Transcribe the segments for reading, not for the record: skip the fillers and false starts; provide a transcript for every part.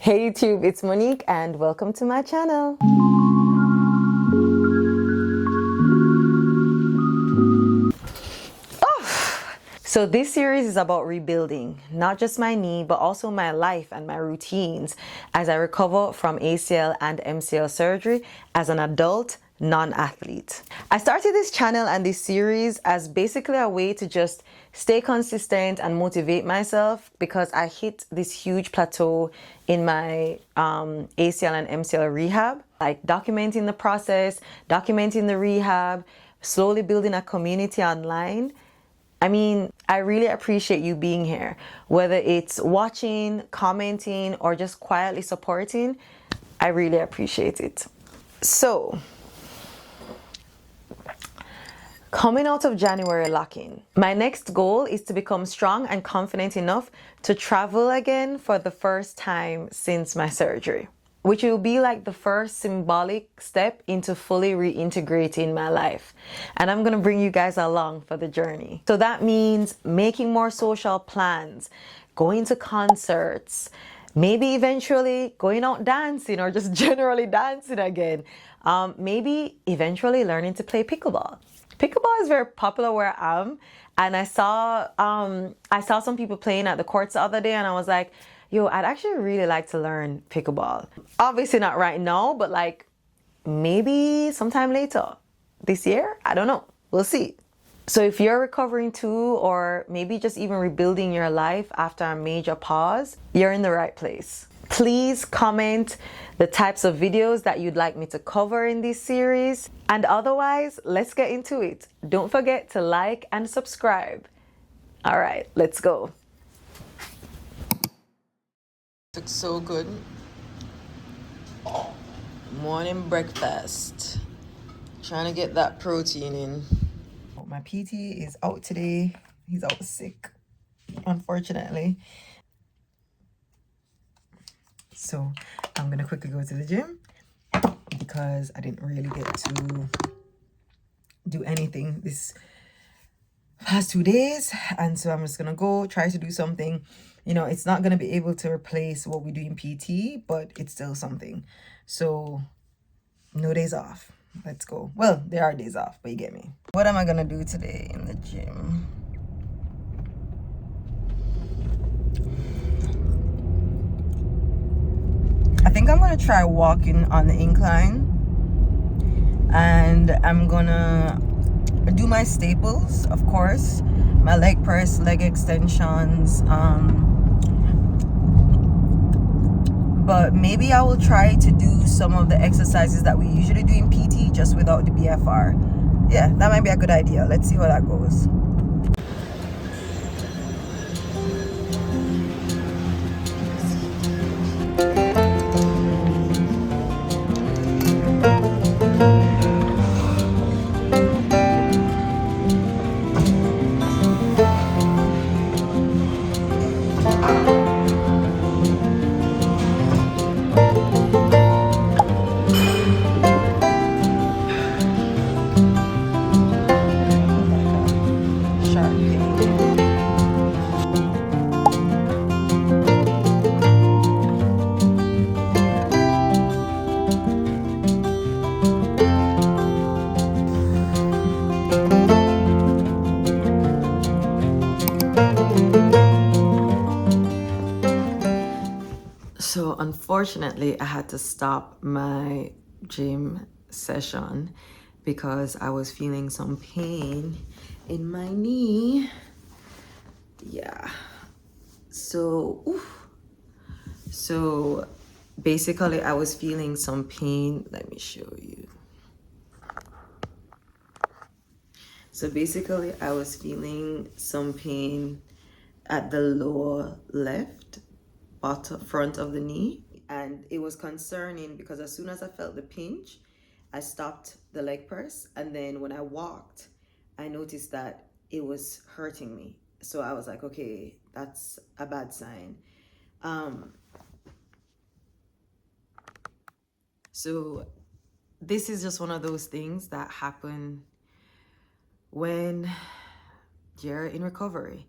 Hey YouTube, it's Monique and welcome to my channel. So this series is about rebuilding, not just my knee, but also my life and my routines as I recover from ACL and MCL surgery as an adult non-athlete. I started this channel and this series as basically a way to just stay consistent and motivate myself because I hit this huge plateau in my ACL and MCL rehab, like documenting the process, documenting the rehab, slowly building a community online. I mean, I really appreciate you being here, whether it's watching, commenting, or just quietly supporting. I really appreciate it. So, coming out of January lock-in, my next goal is to become strong and confident enough to travel again for the first time since my surgery, which will be like the first symbolic step into fully reintegrating my life. And I'm gonna bring you guys along for the journey. So that means making more social plans, going to concerts, maybe eventually going out dancing or just generally dancing again. Maybe eventually learning to play pickleball. Pickleball is very popular where I am, and I saw some people playing at the courts the other day, and I was like, yo, I'd actually really like to learn pickleball. Obviously not right now, but like maybe sometime later this year. I don't know. We'll see. So if you're recovering too, or maybe just even rebuilding your life after a major pause, you're in the right place. Please comment the types of videos that you'd like me to cover in this series. And otherwise, let's get into it. Don't forget to like and subscribe. All right, let's go. Looks so good. Morning breakfast. Trying to get that protein in. My PT is out today. He's out sick, unfortunately. So I'm gonna quickly go to the gym because I didn't really get to do anything this past 2 days, and so I'm just gonna go try to do something. You know, it's not gonna be able to replace what we do in PT, but it's still something. So no days off. Let's go. Well, there are days off, but you get me. What am I gonna do today in the gym? I think I'm gonna try walking on the incline, and I'm gonna do my staples, of course, my leg press, leg extensions, but maybe I will try to do some of the exercises that we usually do in PT just without the BFR. Yeah, that might be a good idea. Let's see how that goes. So unfortunately, I had to stop my gym session because I was feeling some pain in my knee. Yeah. So basically I was feeling some pain. Let me show you. So basically I was feeling some pain at the lower left bottom front of the knee, and it was concerning because as soon as I felt the pinch, I stopped the leg press, and then when I walked, I noticed that it was hurting me. So I was like, okay, that's a bad sign. So this is just one of those things that happen when you're in recovery.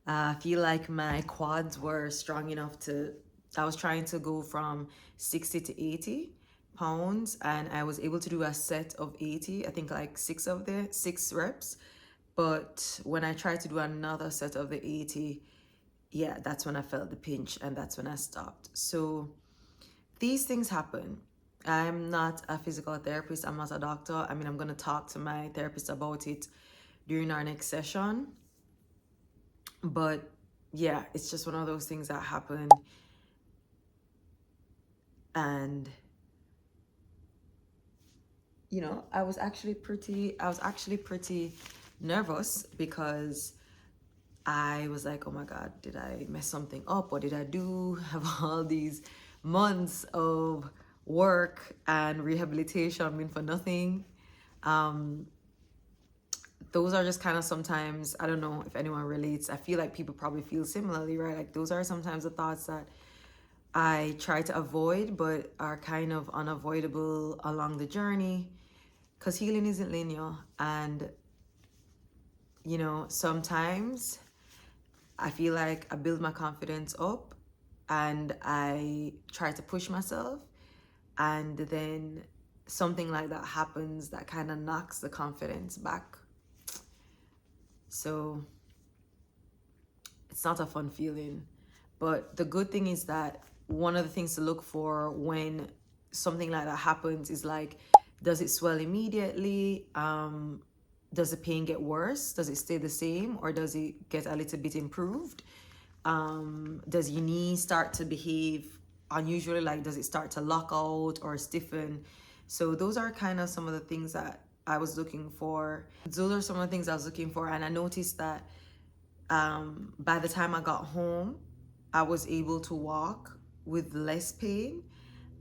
I feel like my quads were strong enough to I was trying to go from 60 to 80 pounds, and I was able to do a set of 80, I think like six reps. But when I tried to do another set of the 80, yeah, that's when I felt the pinch, and that's when I stopped. So these things happen. I'm not a physical therapist, I'm not a doctor. I mean, I'm going to talk to my therapist about it during our next session. But yeah, it's just one of those things that happen. And you know, I was actually pretty nervous, because I was like, oh my God, did I mess something up? What did I do? Have all these months of work and rehabilitation been for nothing? Those are just kind of sometimes, I don't know if anyone relates. I feel like people probably feel similarly, right? Like those are sometimes the thoughts that I try to avoid, but are kind of unavoidable along the journey, because healing isn't linear. And, you know, sometimes I feel like I build my confidence up and I try to push myself, and then something like that happens that kind of knocks the confidence back. So it's not a fun feeling. But the good thing is that one of the things to look for when something like that happens is like, does it swell immediately? Does the pain get worse? Does it stay the same, or does it get a little bit improved? Does your knee start to behave unusually? Like, does it start to lock out or stiffen? So those are kind of some of the things that I was looking for. Those are some of the things I was looking for. And I noticed that by the time I got home, I was able to walk with less pain,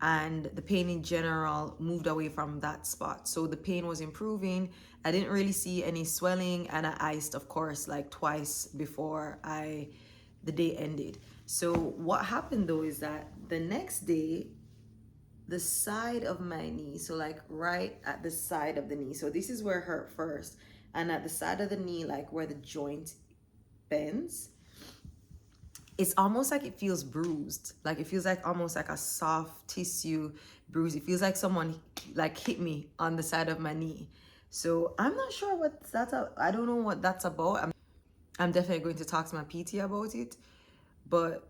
and the pain in general moved away from that spot. So the pain was improving. I didn't really see any swelling, and I iced, of course, like twice before the day ended. So what happened though is that the next day, the side of my knee, so like right at the side of the knee, so this is where it hurt first, and at the side of the knee, like where the joint bends, it's almost like it feels bruised. Like it feels like almost like a soft tissue bruise. It feels like someone like hit me on the side of my knee. So I'm not sure what that's I don't know what that's about. I'm definitely going to talk to my PT about it. But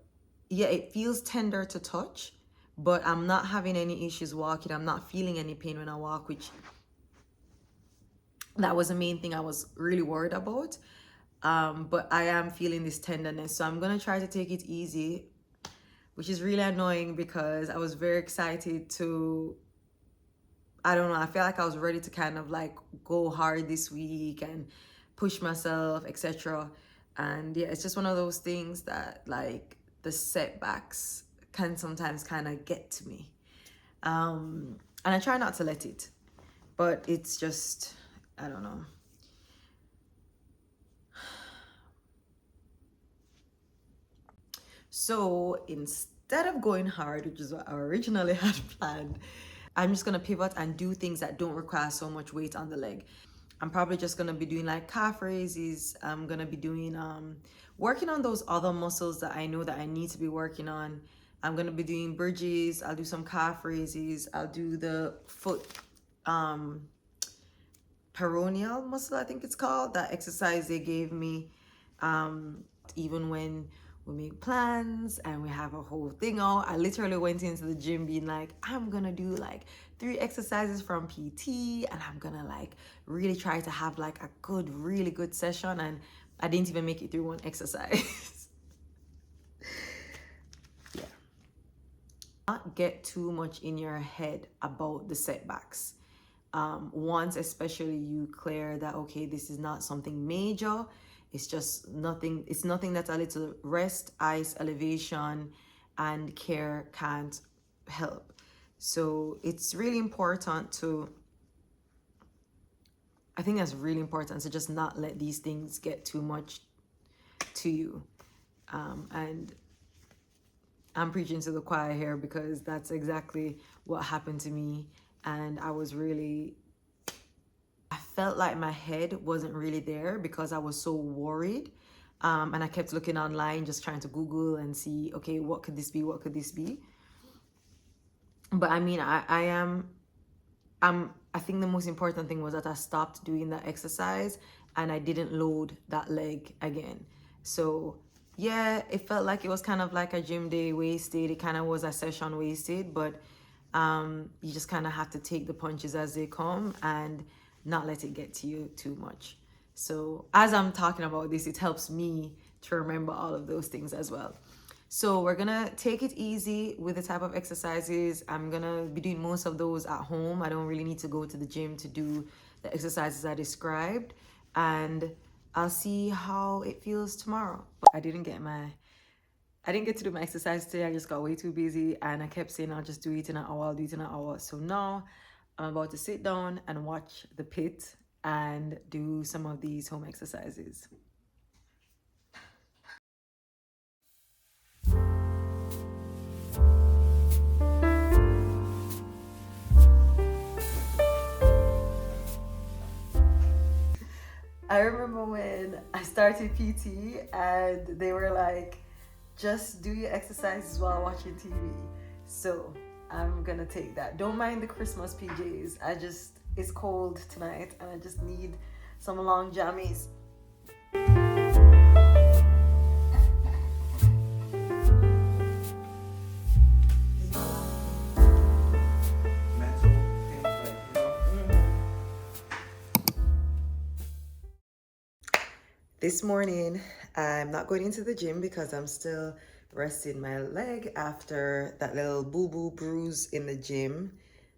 yeah, it feels tender to touch, but I'm not having any issues walking. I'm not feeling any pain when I walk, which that was the main thing I was really worried about. But I am feeling this tenderness, so I'm gonna try to take it easy, which is really annoying because I was very excited to, I don't know, I feel like I was ready to kind of like go hard this week and push myself, etc. And yeah, it's just one of those things that like the setbacks can sometimes kind of get to me. And I try not to let it, but it's just, I don't know. So instead of going hard, which is what I originally had planned, I'm just gonna pivot and do things that don't require so much weight on the leg. I'm probably just gonna be doing like calf raises. I'm gonna be doing working on those other muscles that I know that I need to be working on. I'm gonna be doing bridges. I'll do some calf raises. I'll do the foot peroneal muscle, I think it's called, that exercise they gave me. Even when we make plans and we have a whole thing out, I literally went into the gym being like, I'm gonna do like 3 exercises from PT, and I'm gonna like really try to have like a really good session, and I didn't even make it through one exercise. Yeah. Not get too much in your head about the setbacks. Once especially you clear that, okay, this is not something major, it's just nothing, it's nothing that a little rest, ice, elevation, and care can't help. So it's really important to, I think that's really important to just not let these things get too much to you. And I'm preaching to the choir here because that's exactly what happened to me. And I felt like my head wasn't really there because I was so worried And I kept looking online, just trying to Google and see, okay, what could this be? What could this be? But I mean, I think the most important thing was that I stopped doing that exercise and I didn't load that leg again. So yeah, it felt like it was kind of like a gym day wasted. It kind of was a session wasted, but you just kind of have to take the punches as they come and not let it get to you too much. So as I'm talking about this, it helps me to remember all of those things as well. So we're gonna take it easy with the type of exercises. I'm gonna be doing most of those at home. I don't really need to go to the gym to do the exercises I described. And I'll see how it feels tomorrow. But I didn't get to do my exercise today. I just got way too busy and I kept saying I'll just do it in an hour, I'll do it in an hour. So now I'm about to sit down and watch the pit and do some of these home exercises. I remember when I started PT and they were like, just do your exercises while watching TV. So I'm gonna take that. Don't mind the Christmas PJs. It's cold tonight and I just need some long jammies. This morning, I'm not going into the gym because I'm still resting my leg after that little boo-boo bruise in the gym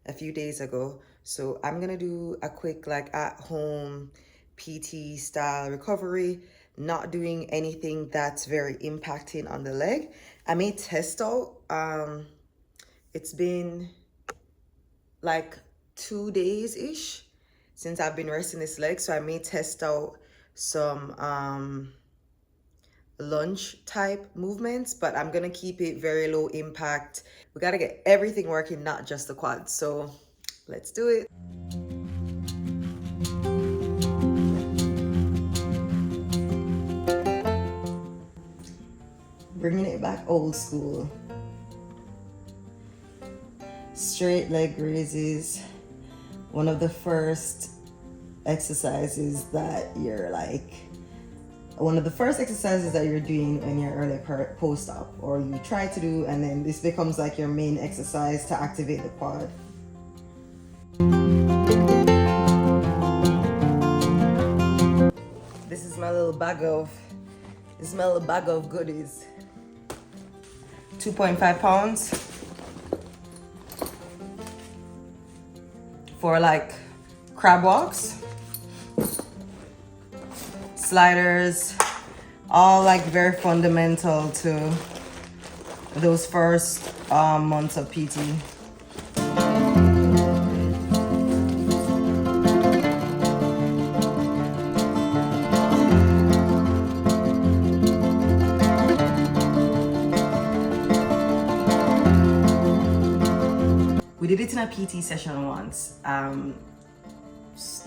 a few days ago. So I'm gonna do a quick like at-home PT style recovery, not doing anything that's very impacting on the leg. I may test out, it's been like 2 days-ish since I've been resting this leg. So I may test out some lunge type movements, but I'm gonna keep it very low impact. We gotta get everything working, not just the quads. So let's do it. Bringing it back old school. Straight leg raises. One of the first exercises that you're doing when you're early post-op, or you try to do, and then this becomes like your main exercise to activate the quad. This is my little bag of goodies. 2.5 pounds for like crab walks, sliders, all like very fundamental to those first months of PT. We did it in a PT session once,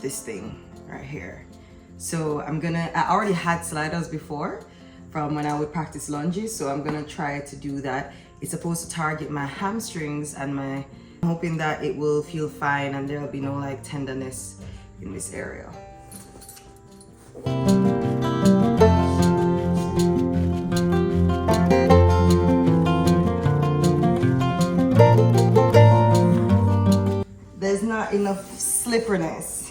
this thing right here. So I already had sliders before from when I would practice lunges, so I'm gonna try to do that. It's supposed to target my hamstrings and I'm hoping that it will feel fine and there'll be no like tenderness in this area. There's not enough slipperiness.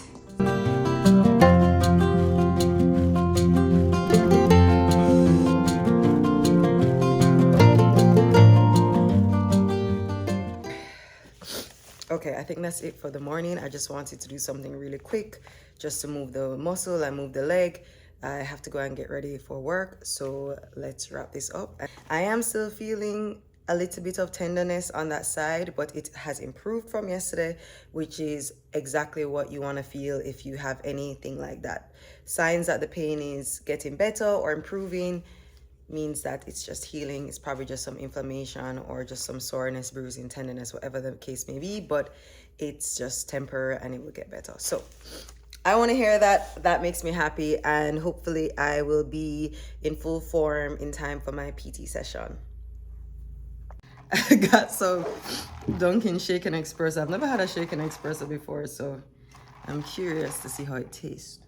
Okay, I think that's it for the morning. I just wanted to do something really quick just to move the muscle and move the leg. I have to go and get ready for work, so let's wrap this up. I am still feeling a little bit of tenderness on that side, but it has improved from yesterday, which is exactly what you want to feel if you have anything like that. Signs that the pain is getting better or improving means that it's just healing. It's probably just some inflammation or just some soreness, bruising, tenderness, whatever the case may be, but it's just temporary and it will get better. So I want to hear that. That makes me happy, and hopefully I will be in full form in time for my PT session. I got some Dunkin' Shaken Espresso. I've never had a Shaken Espresso before, so I'm curious to see how it tastes.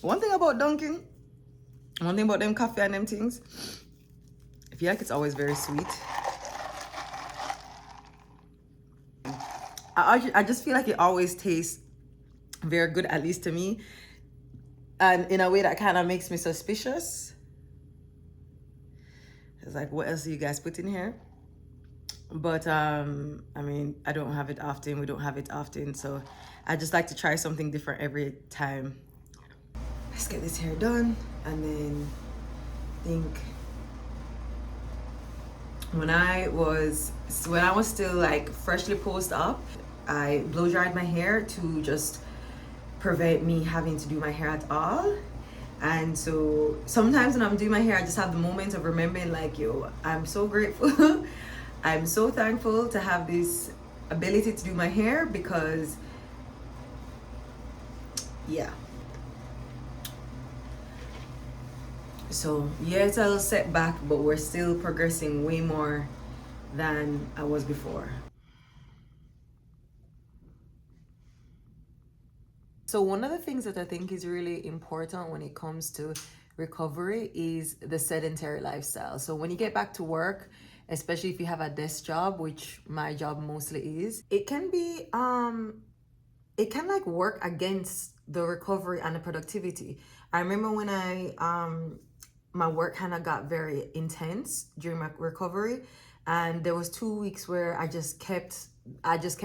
One thing about Dunkin', one thing about them coffee and them things, I feel like it's always very sweet. I just feel like it always tastes very good, at least to me, and in a way that kind of makes me suspicious. It's like, what else do you guys put in here? But I mean, I don't have it often. We don't have it often, so I just like to try something different every time. Let's get this hair done, and then think when I was still like freshly post-op, I blow dried my hair to just prevent me having to do my hair at all. And so sometimes when I'm doing my hair, I just have the moment of remembering, like, yo, I'm so grateful. I'm so thankful to have this ability to do my hair, because yeah. So yeah, it's a little setback, but we're still progressing way more than I was before. So one of the things that I think is really important when it comes to recovery is the sedentary lifestyle. So when you get back to work, especially if you have a desk job, which my job mostly is, it can like work against the recovery and the productivity. I remember when my work kind of got very intense during my recovery, and there was 2 weeks where I just kept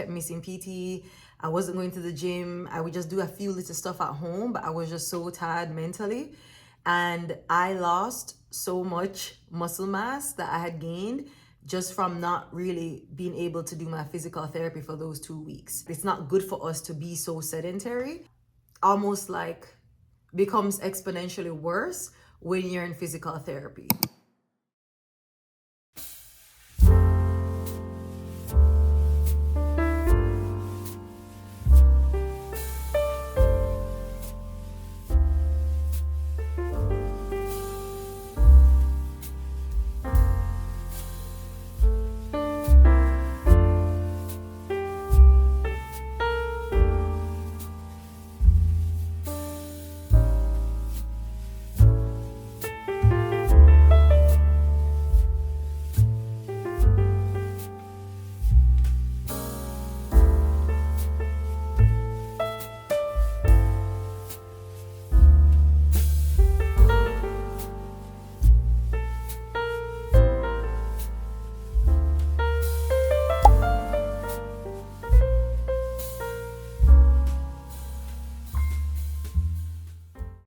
missing PT. I wasn't going to the gym. I would just do a few little stuff at home, but I was just so tired mentally, and I lost so much muscle mass that I had gained just from not really being able to do my physical therapy for those 2 weeks. It's not good for us to be so sedentary. Almost like becomes exponentially worse when you're in physical therapy.